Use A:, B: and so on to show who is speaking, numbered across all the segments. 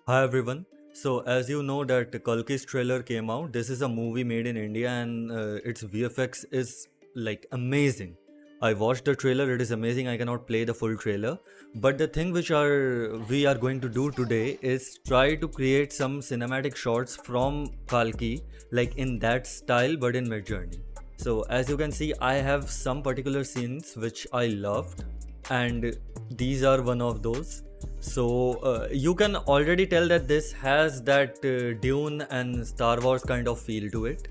A: Hi everyone. So as you know that Kalki's trailer came out, this is a movie made in India and its VFX is like amazing. I watched the trailer, it is amazing. I cannot play the full trailer, but the thing which we are going to do today is try to create some cinematic shots from Kalki like in that style but in Midjourney. So as you can see, I have some particular scenes which I loved and these are one of those. So you can already tell that this has that Dune and Star Wars kind of feel to it.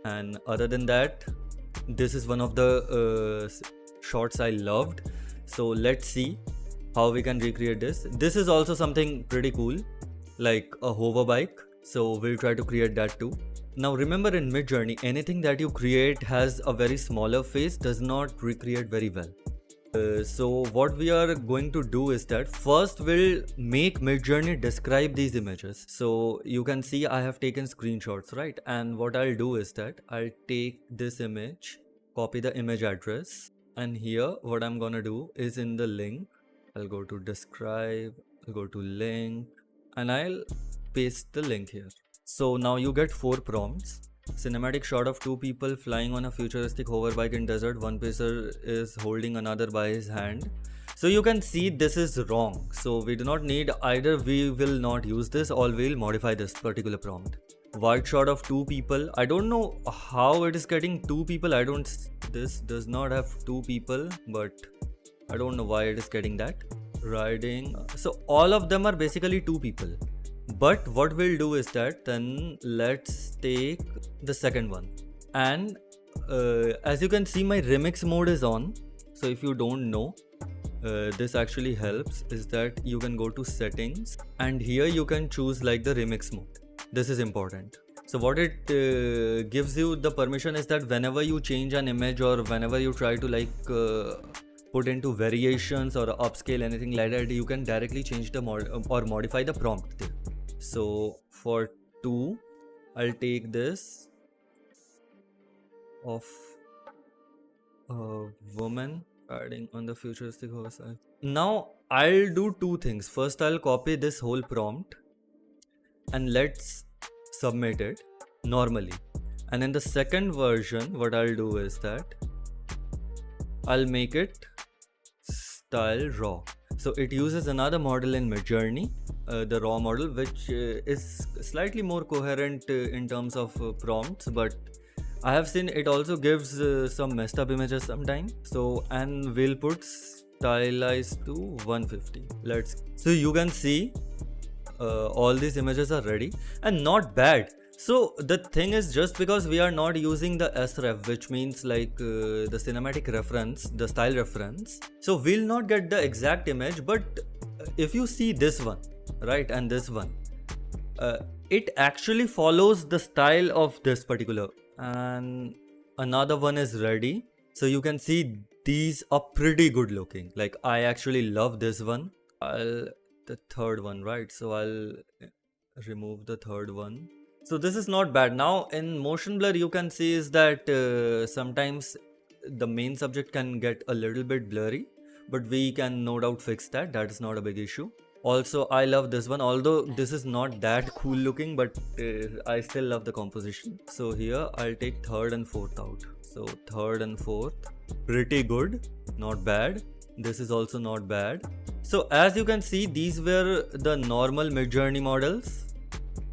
A: And other than that, this is one of the shots I loved. So let's see how we can recreate this. This is also something pretty cool, like a hover bike. So we'll try to create that too. Now remember in Midjourney, anything that you create has a very smaller face does not recreate very well. So what we are going to do is that first we'll make Midjourney describe these images. So you can see I have taken screenshots, right? And what I'll do is that I'll take this image, copy the image address, and here what I'm gonna do is in the link, I'll go to describe, I'll go to link, and I'll paste the link here. So now you get 4 prompts. Cinematic shot of 2 people flying on a futuristic hoverbike in desert. One pacer is holding another by his hand. So you can see this is wrong. So we do not need either. We will not use this or we'll modify this particular prompt. Wide shot of 2 people. I don't know how it is getting 2 people. This does not have 2 people, but I don't know why it is getting that. Riding. So all of them are basically 2 people. But what we'll do is that then let's take the second one, and as you can see my remix mode is on. So if you don't know, this actually helps is that you can go to settings and here you can choose like the remix mode. This is important. So what it gives you the permission is that whenever you change an image or whenever you try to put into variations or upscale anything like that, you can directly change the or modify the prompt there. So for 2, I'll take this of a woman riding on the futuristic horse. Now I'll do 2 things. First, I'll copy this whole prompt and let's submit it normally. And in the second version, what I'll do is that I'll make it style raw. So it uses another model in Midjourney, the raw model, which is slightly more coherent in terms of prompts, but I have seen it also gives some messed up images sometimes. So, and we'll put stylized to 150. So you can see all these images are ready and not bad. So the thing is, just because we are not using the sref, which means like the cinematic reference, the style reference, so we'll not get the exact image. But if you see this one, right, and this one, it actually follows the style of this particular, and another one is ready. So you can see these are pretty good looking. Like I actually love this one. The third one, right? So I'll remove the third one. So this is not bad. Now in motion blur you can see is that sometimes the main subject can get a little bit blurry, but we can no doubt fix that. That is not a big issue. Also I love this one, although this is not that cool looking, but I still love the composition. So here I'll take third and fourth out. So third and fourth, pretty good, not bad. This is also not bad. So as you can see, these were the normal Midjourney models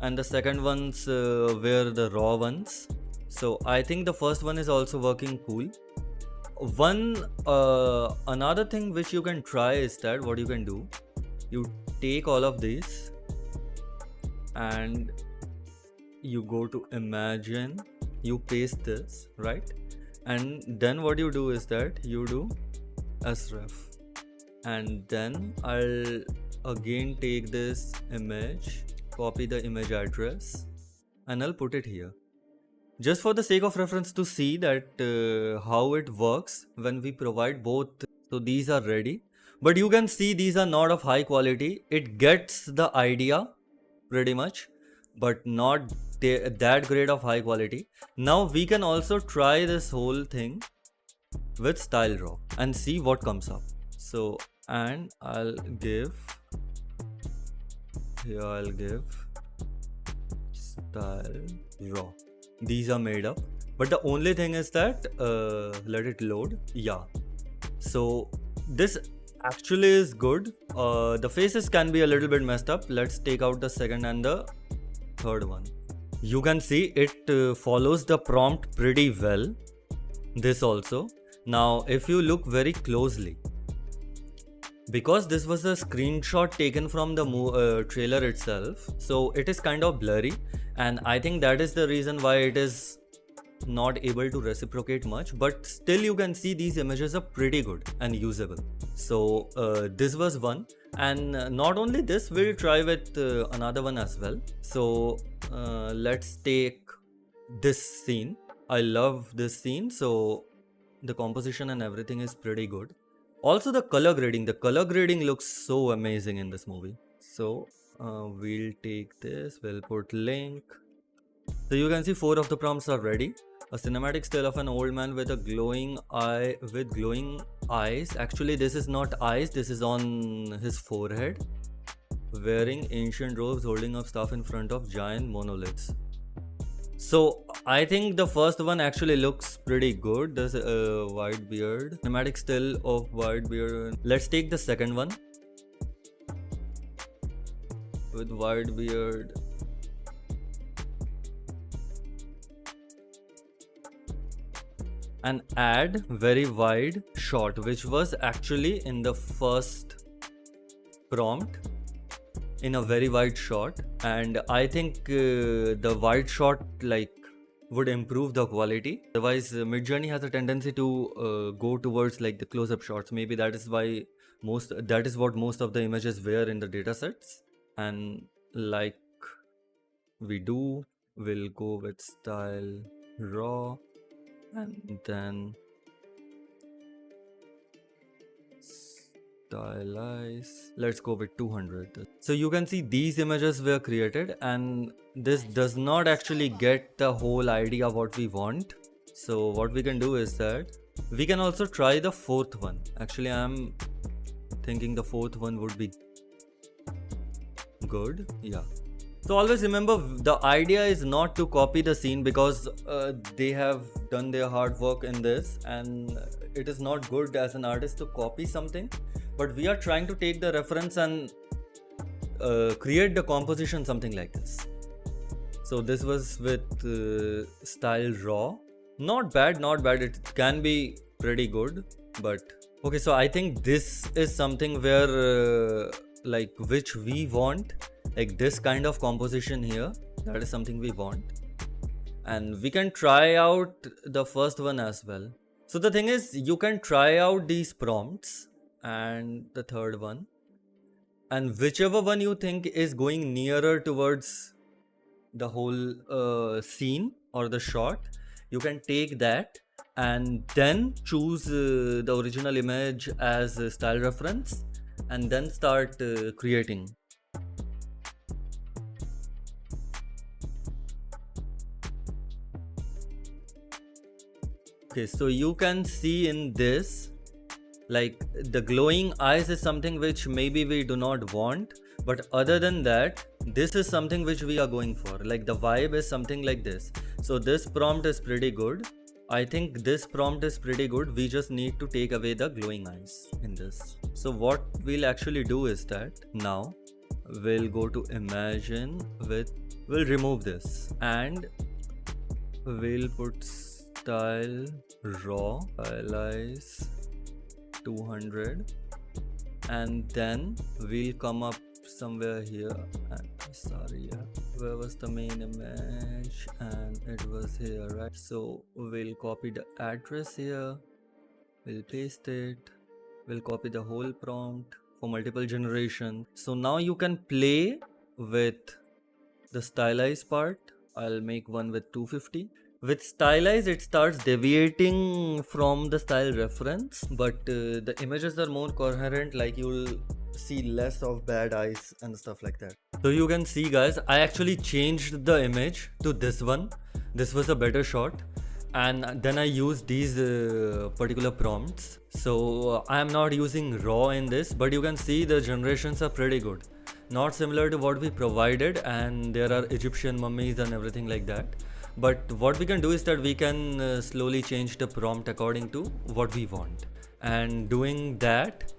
A: and the second ones were the raw ones. So I think the first one is also working cool. Another thing which you can try is that what you can do, you take all of these and you go to imagine, you paste this, right, and then what you do is that you do sref, and then I'll again take this image, copy the image address, and I'll put it here just for the sake of reference to see that how it works when we provide both. So these are ready, but you can see these are not of high quality. It gets the idea pretty much, but not that great of high quality. Now we can also try this whole thing with style raw and see what comes up. So, and I'll give Here I'll give style raw. These are made up, but the only thing is that let it load. Yeah, so this actually is good. The faces can be a little bit messed up. Let's take out the second and the third one. You can see it follows the prompt pretty well. This also. Now if you look very closely, because this was a screenshot taken from the trailer itself, so it is kind of blurry, and I think that is the reason why it is not able to reciprocate much, but still you can see these images are pretty good and usable. So this was one, and not only this, we'll try with another one as well. So let's take this scene. I love this scene, so the composition and everything is pretty good. Also the color grading looks so amazing in this movie. So we'll take this, we'll put link. So you can see 4 of the prompts are ready. A cinematic still of an old man with a glowing eye, with glowing eyes. Actually this is not eyes, this is on his forehead. Wearing ancient robes, holding up stuff in front of giant monoliths. So I think the first one actually looks pretty good. There's a white beard, cinematic still of white beard. Let's take the second one with white beard. And add very wide shot, which was actually in the first prompt, in a very wide shot, and I think the wide shot like would improve the quality. Otherwise Midjourney has a tendency to go towards like the close-up shots. Maybe that is why that is what most of the images were in the datasets. And like we'll go with style raw, and then stylize. Let's go with 200. So you can see these images were created, and this does not actually get the whole idea what we want. So what we can do is that we can also try the fourth one. Actually I'm thinking the fourth one would be good. Yeah. So always remember, the idea is not to copy the scene, because they have done their hard work in this, and it is not good as an artist to copy something, but we are trying to take the reference and create the composition something like this. So this was with style raw. Not bad, it can be pretty good, but okay. So I think this is something where like which we want. Like this kind of composition here, that is something we want, and we can try out the first one as well. So the thing is, you can try out these prompts and the third one, and whichever one you think is going nearer towards the whole scene or the shot, you can take that and then choose the original image as a style reference, and then start creating. Okay, so you can see in this, like the glowing eyes is something which maybe we do not want, but other than that, this is something which we are going for. Like the vibe is something like this. So this prompt is pretty good. I think this prompt is pretty good. We just need to take away the glowing eyes in this. So what we'll actually do is that now we'll go to imagine we'll remove this, and we'll put style raw, stylize 200, and then we'll come up somewhere here, and sorry, yeah, where was the main image, and it was here, right? So we'll copy the address here, we'll paste it, we'll copy the whole prompt for multiple generation. So now you can play with the stylize part. I'll make one with 250. With stylize, it starts deviating from the style reference, but the images are more coherent, like you'll see less of bad eyes and stuff like that. So you can see, guys, I actually changed the image to this one. This was a better shot, and then I used these particular prompts. So I am not using raw in this, but you can see the generations are pretty good. not similar to what we provided, and there are Egyptian mummies and everything like that. But what we can do is that we can slowly change the prompt according to what we want, and doing that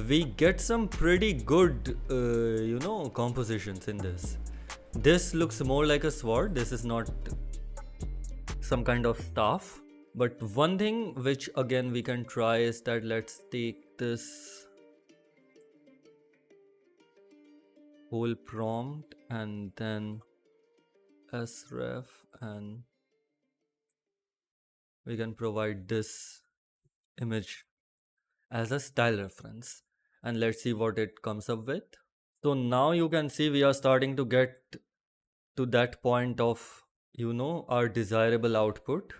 A: we get some pretty good compositions in this. This looks more like a sword. This is not some kind of staff. But one thing which again we can try is that let's take this whole prompt and then sref, and we can provide this image as a style reference, and let's see what it comes up with. So now you can see we are starting to get to that point of our desirable output.